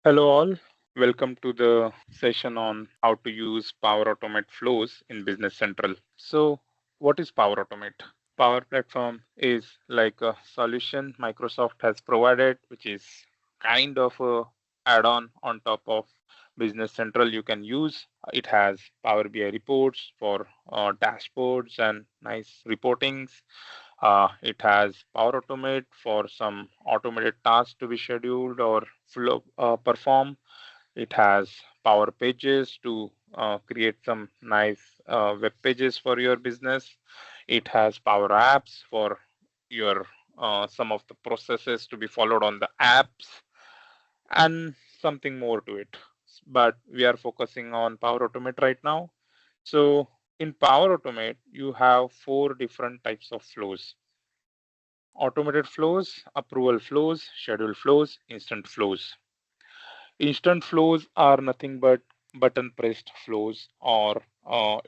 Hello, all. Welcome to the session on how to use Power Automate flows in Business Central. So, what is Power Automate? Power Platform is like a solution Microsoft has provided, which is kind of a add-on on top of Business Central you can use. It has Power BI reports for dashboards and nice reportings. It has Power Automate for some automated tasks to be scheduled or perform. It has Power Pages to create some nice web pages for your business. It has Power Apps for your some of the processes to be followed on the apps and something more to it. But we are focusing on Power Automate right now. So in Power Automate, you have four different types of flows: automated flows, approval flows, scheduled flows, instant flows. Instant flows are nothing but button pressed flows, or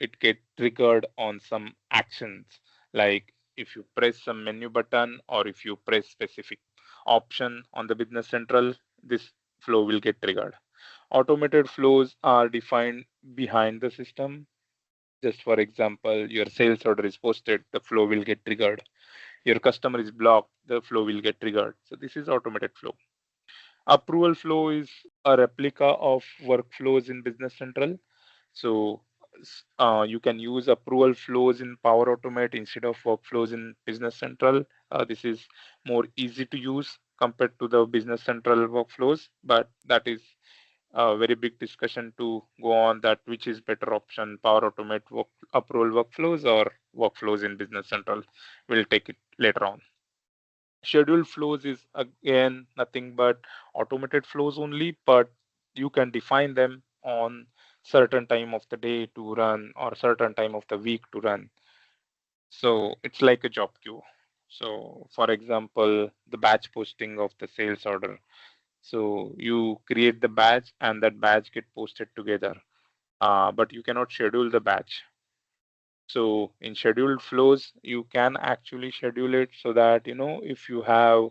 it get triggered on some actions, like if you press some menu button or if you press specific option on the Business Central, this flow will get triggered. Automated flows are defined behind the system. Just for example, your sales order is posted, the flow will get triggered. Your customer is blocked, the flow will get triggered. So this is automated flow. Approval flow is a replica of workflows in Business Central. So you can use approval flows in Power Automate instead of workflows in Business Central. This is more easy to use compared to the Business Central workflows, but that is a very big discussion to go on, that which is better option, Power Automate approval workflows or workflows in Business Central. We'll take it later on. Scheduled flows is again nothing but automated flows only, but you can define them on certain time of the day to run or certain time of the week to run. So it's like a job queue. So for example, the batch posting of the sales order. So you create the batch and that batch get posted together, but you cannot schedule the batch. So in scheduled flows, you can actually schedule it so that, if you have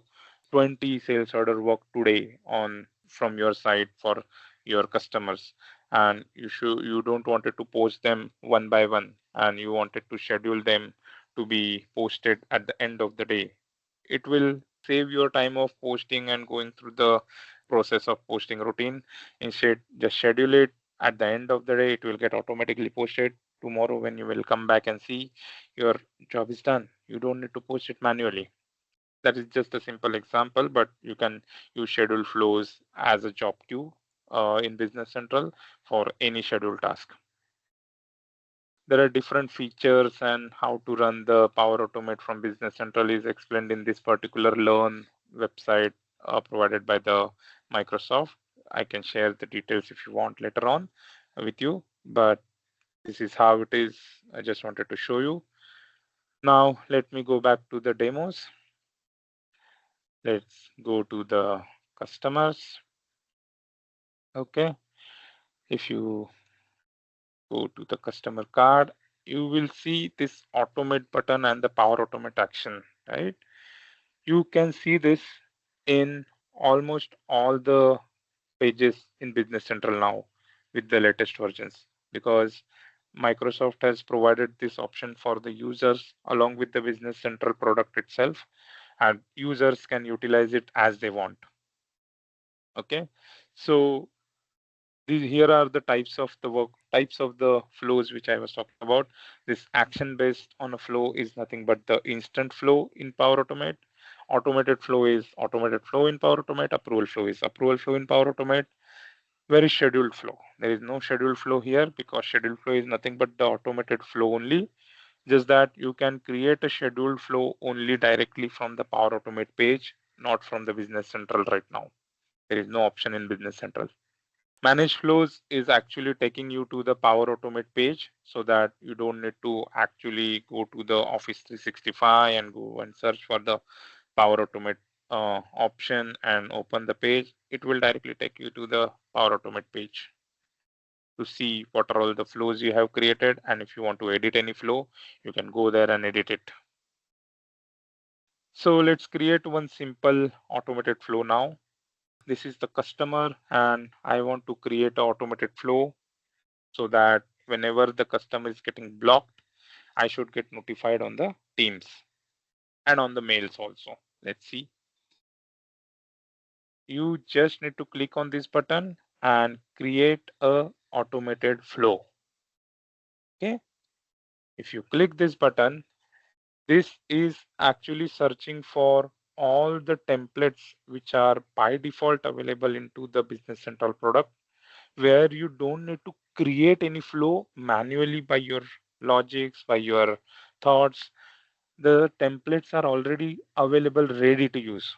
20 sales order work today on from your side for your customers, and you don't want it to post them one by one, and you wanted to schedule them to be posted at the end of the day, it will save your time of posting and going through the process of posting routine. Instead, just schedule it at the end of the day, it will get automatically posted. Tomorrow when you will come back and see, your job is done, you don't need to post it manually. That is just a simple example, but you can use schedule flows as a job queue in Business Central for any scheduled task. There are different features, and how to run the Power Automate from Business Central is explained in this particular Learn website provided by the Microsoft. I can share the details if you want later on with you, but this is how it is. I just wanted to show you. Now let me go back to the demos. Let's go to the customers. Okay, if you go to the customer card, you will see this automate button and the Power Automate action, right? You can see this in almost all the pages in Business Central now with the latest versions, because Microsoft has provided this option for the users along with the Business Central product itself, and users can utilize it as they want. Okay, so here are the types of the flows which I was talking about. This action based on a flow is nothing but the instant flow in Power Automate. Automated flow is automated flow in Power Automate. Approval flow is approval flow in Power Automate. Where is scheduled flow? There is no scheduled flow here, because scheduled flow is nothing but the automated flow only. Just that you can create a scheduled flow only directly from the Power Automate page, not from the Business Central right now. There is no option in Business Central. Manage flows is actually taking you to the Power Automate page, so that you don't need to actually go to the Office 365 and go and search for the Power Automate option and open the page. It will directly take you to the Power Automate page to see what are all the flows you have created. And if you want to edit any flow, you can go there and edit it. So let's create one simple automated flow now. this is the customer, and I want to create an automated flow so that whenever the customer is getting blocked, I should get notified on the Teams and on the mails also. Let's see. You just need to click on this button and create a automated flow. Okay. If you click this button, this is actually searching for all the templates which are by default available into the Business Central product, where you don't need to create any flow manually by your logics, by your thoughts. The templates are already available, ready to use.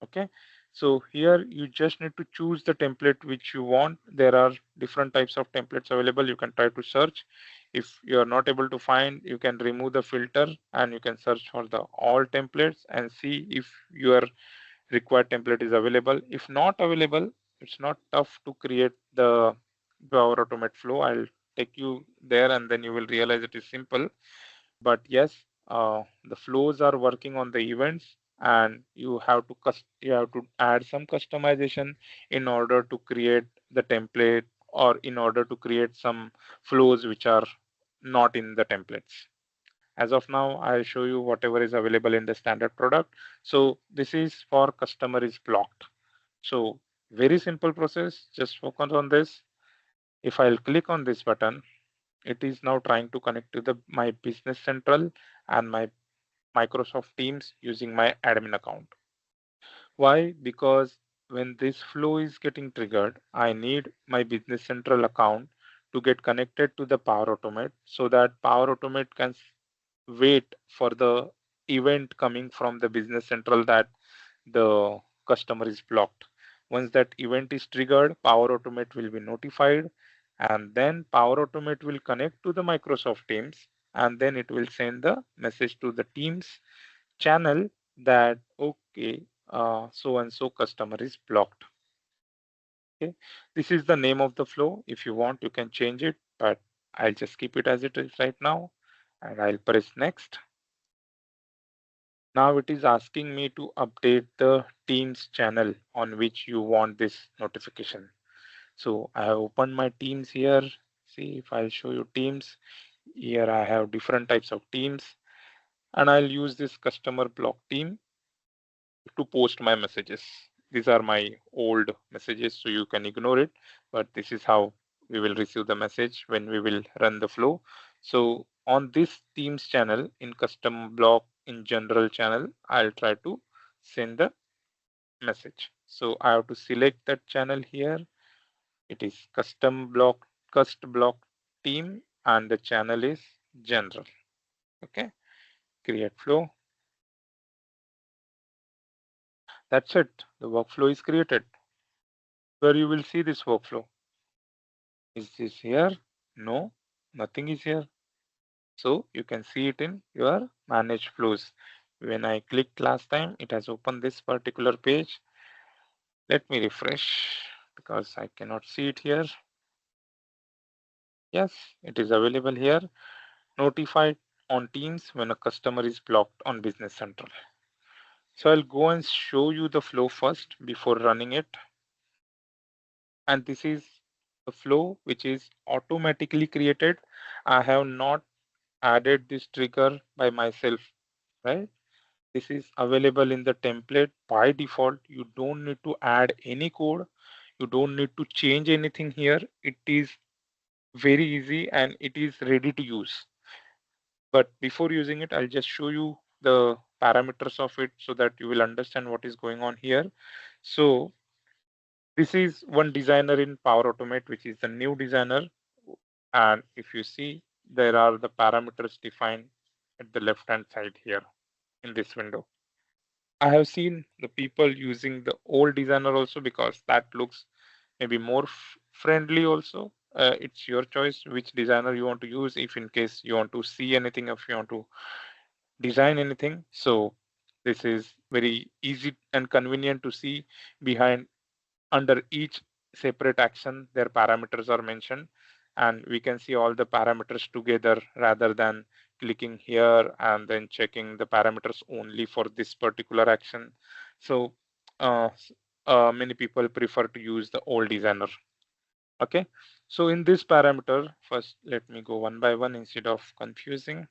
Okay, so here you just need to choose the template which you want. There are different types of templates available. You can try to search. If you are not able to find, you can remove the filter and you can search for the all templates and see if your required template is available. If not available, it's not tough to create the Power Automate flow. I'll take you there and then you will realize it is simple. But yes, the flows are working on the events, and you have to add some customization in order to create the template, or in order to create some flows which are not in the templates. As of now, I'll show you whatever is available in the standard product. So this is for customer is blocked. So very simple process, just focus on this. If I'll click on this button, it is now trying to connect to the my Business Central and my Microsoft Teams using my admin account. Why? Because when this flow is getting triggered, I need my Business Central account to get connected to the Power Automate so that Power Automate can wait for the event coming from the Business Central that the customer is blocked. Once that event is triggered, Power Automate will be notified, and then Power Automate will connect to the Microsoft Teams, and then it will send the message to the Teams channel that okay, so and so customer is blocked. Okay, this is the name of the flow. If you want, you can change it, but I'll just keep it as it is right now, and I'll press next. Now it is asking me to update the Teams channel on which you want this notification. So I have opened my Teams here. See if I'll show you Teams. Here I have different types of teams, and I'll use this customer block team to post my messages. These are my old messages, so you can ignore it, but this is how we will receive the message when we will run the flow. So on this Teams channel, in custom block, in general channel, I'll try to send the message. So I have to select that channel here. It is custom block, cust block team, and the channel is general. Okay, create flow. That's it. The workflow is created. Where you will see this workflow. Is this here? No, nothing is here. So you can see it in your manage flows. When I clicked last time, it has opened this particular page. Let me refresh because I cannot see it here. Yes, it is available here. Notified on Teams when a customer is blocked on Business Central. So I'll go and show you the flow first before running it. And this is the flow which is automatically created. I have not added this trigger by myself, right? This is available in the template by default. You don't need to add any code. You don't need to change anything here. It is very easy and it is ready to use. But before using it, I'll just show you the parameters of it so that you will understand what is going on here. So this is one designer in Power Automate, which is the new designer. And if you see, there are the parameters defined at the left-hand side here in this window. I have seen the people using the old designer also because that looks maybe more friendly also. It's your choice which designer you want to use if in case you want to see anything, if you want to design anything. So this is very easy and convenient to see behind under each separate action, their parameters are mentioned, and we can see all the parameters together rather than clicking here and then checking the parameters only for this particular action. So many people prefer to use the old designer. Okay, so in this parameter, first let me go one by one instead of confusing.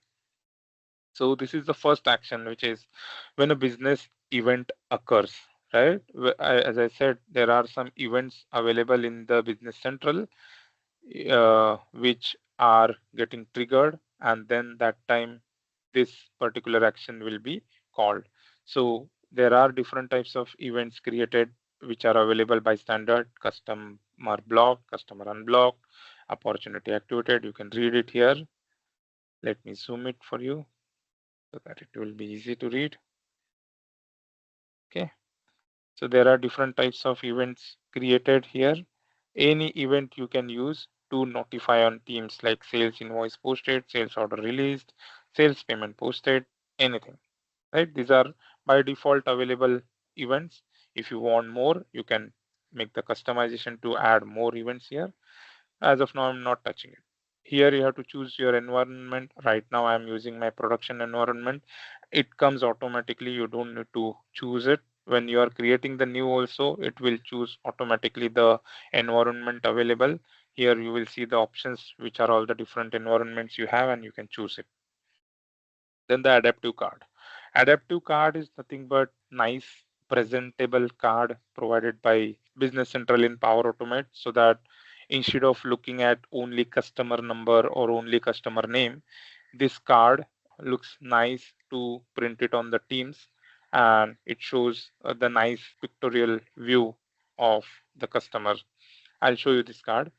So this is the first action, which is when a business event occurs, right? As I said, there are some events available in the Business Central, which are getting triggered, and then that time this particular action will be called. So there are different types of events created which are available by standard: customer blocked, customer unblocked, opportunity activated. You can read it here. Let me zoom it for you so that it will be easy to read. Okay, so there are different types of events created here. Any event you can use to notify on Teams, like sales invoice posted, sales order released, sales payment posted, anything, right? These are by default available events. If you want more, you can make the customization to add more events here. As of now, I'm not touching it. Here you have to choose your environment. Right now I'm using my production environment. It comes automatically. You don't need to choose it. When you are creating the new also, it will choose automatically the environment available. Here you will see the options, which are all the different environments you have, and you can choose it. Then the adaptive card. Adaptive card is nothing but nice presentable card provided by Business Central in Power Automate, so that instead of looking at only customer number or only customer name, this card looks nice to print it on the Teams, and it shows the nice pictorial view of the customer. I'll show you this card.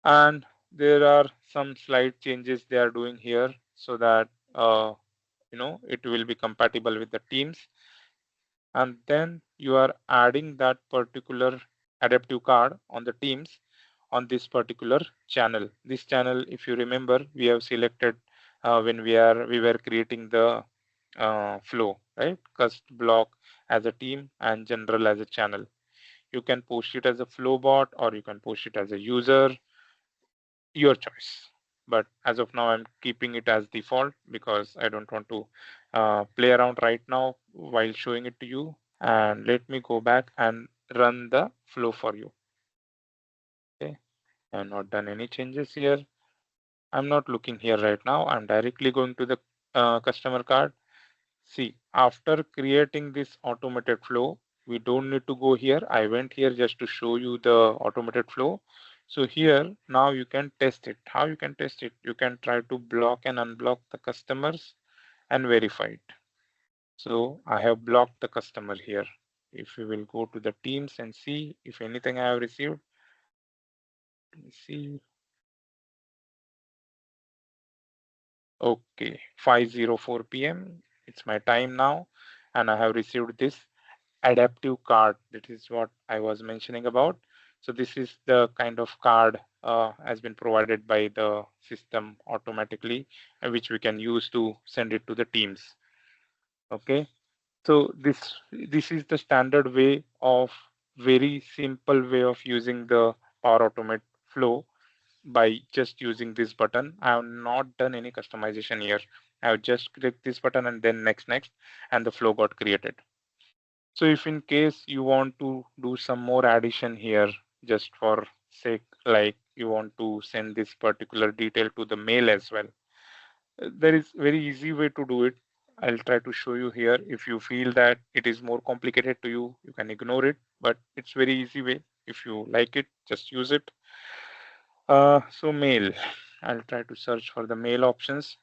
And there are some slight changes they are doing here so that it will be compatible with the Teams. And then you are adding that particular adaptive card on the Teams on this particular channel. This channel, if you remember, we have selected when we were creating the flow, right? Cust block as a team and general as a channel. You can post it as a flow bot, or you can post it as a user, your choice. But as of now, I'm keeping it as default because I don't want to play around right now while showing it to you. And let me go back and run the flow for you. Okay, I've not done any changes here. I'm not looking here right now. I'm directly going to the customer card. See, after creating this automated flow, we don't need to go here. I went here just to show you the automated flow. So here, now you can test it. How you can test it? You can try to block and unblock the customers and verify it. So I have blocked the customer here. If we will go to the Teams and see if anything I have received, let me see. Okay, 5:04 p.m. It's my time now, and I have received this adaptive card. That is what I was mentioning about. So this is the kind of card has been provided by the system automatically, which we can use to send it to the Teams. Okay, so this is the standard way of very simple way of using the Power Automate flow by just using this button. I have not done any customization here. I have just clicked this button and then next, and the flow got created. So if in case you want to do some more addition here, just for sake, like you want to send this particular detail to the mail as well, there is very easy way to do it. I'll try to show you here. If you feel that it is more complicated to you, you can ignore it, but it's very easy way. If you like it, just use it. So mail, I'll try to search for the mail options.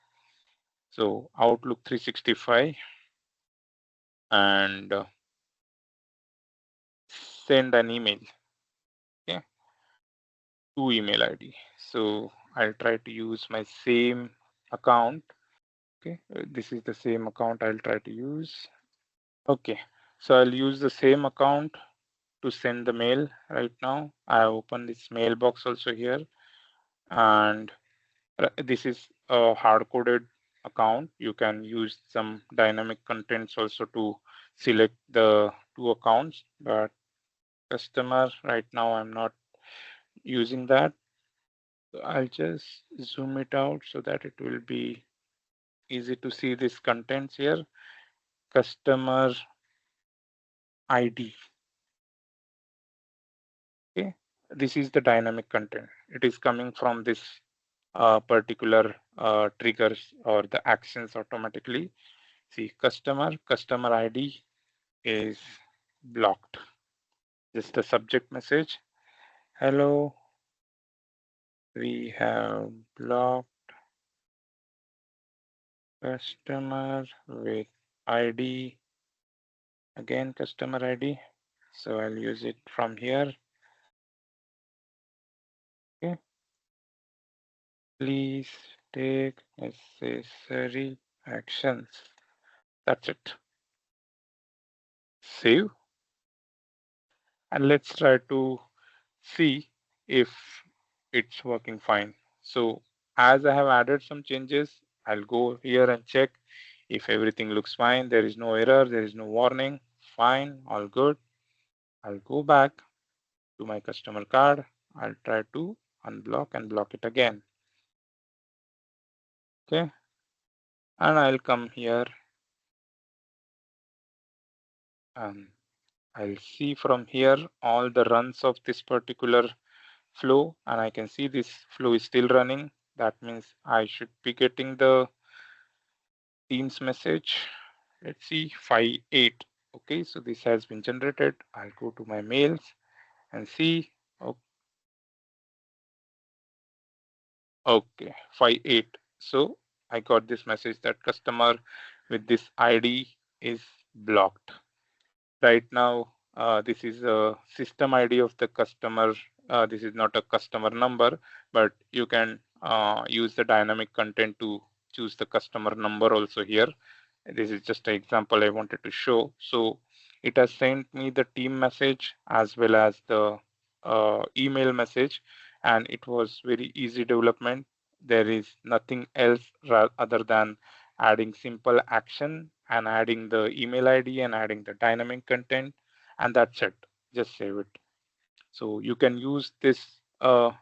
So Outlook 365 and send an email. Okay, to email ID. So I'll try to use my same account. Okay, this is the same account I'll try to use. Okay, so I'll use the same account to send the mail right now. I open this mailbox also here, and this is a hard-coded account. You can use some dynamic contents also to select the two accounts, but customer right now I'm not using that. So I'll just zoom it out so that it will be easy to see this contents here. Customer ID. This is the dynamic content. It is coming from this particular triggers or the actions automatically. See, customer ID is blocked. Just a subject message. Hello, we have blocked customer with ID. Again, customer ID. So I'll use it from here. Okay. Please take necessary actions. That's it. Save. And let's try to see if it's working fine. So as I have added some changes, I'll go here and check if everything looks fine. There is no error, there is no warning. Fine, all good. I'll go back to my customer card. I'll try to unblock and block it again. Okay. And I'll come here and I'll see from here all the runs of this particular flow, and I can see this flow is still running. That means I should be getting the Teams message. Let's see 5-8. Okay, so this has been generated. I'll go to my mails and see. Okay, 5-8. So I got this message that customer with this ID is blocked. Right now, this is a system ID of the customer. This is not a customer number, but you can use the dynamic content to choose the customer number also here. This is just an example I wanted to show. So it has sent me the team message as well as the email message, and it was very easy development. There is nothing else other than adding simple action and adding the email ID and adding the dynamic content, and that's it. Just save it. So you can use this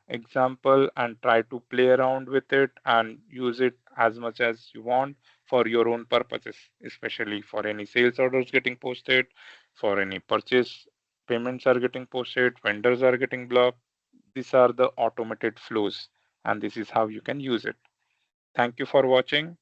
example and try to play around with it and use it as much as you want for your own purposes, especially for any sales orders getting posted, for any purchase payments are getting posted, vendors are getting blocked. These are the automated flows, and this is how you can use it. Thank you for watching.